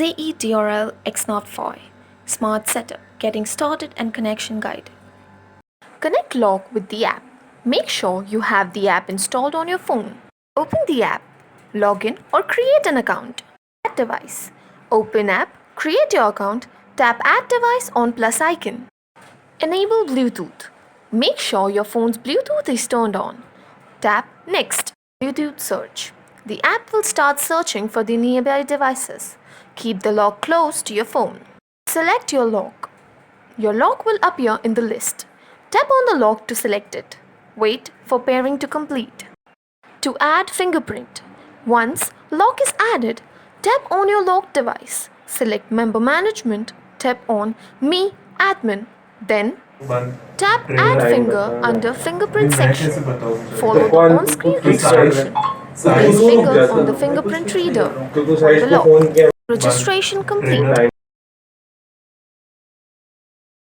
Zeone DRL X05 Smart Setup, Getting Started and Connection Guide. Connect lock with the app. Make sure you have the app installed on your phone. Open the app, log in or create an account. Add device. Open app, create your account, tap Add device on plus icon. Enable Bluetooth. Make sure your phone's Bluetooth is turned on. Tap Next. Bluetooth search. The app will start searching for the nearby devices. Keep the lock close to your phone. Select your lock. Your lock will appear in the list. Tap on the lock to select it. Wait for pairing to complete. To add fingerprint. Once lock is added, tap on your locked device. Select Member Management. Tap on Me Admin. Then tap Add Finger under Fingerprint section. Follow the on-screen instruction. Place finger on the fingerprint reader on the lock. Registration complete.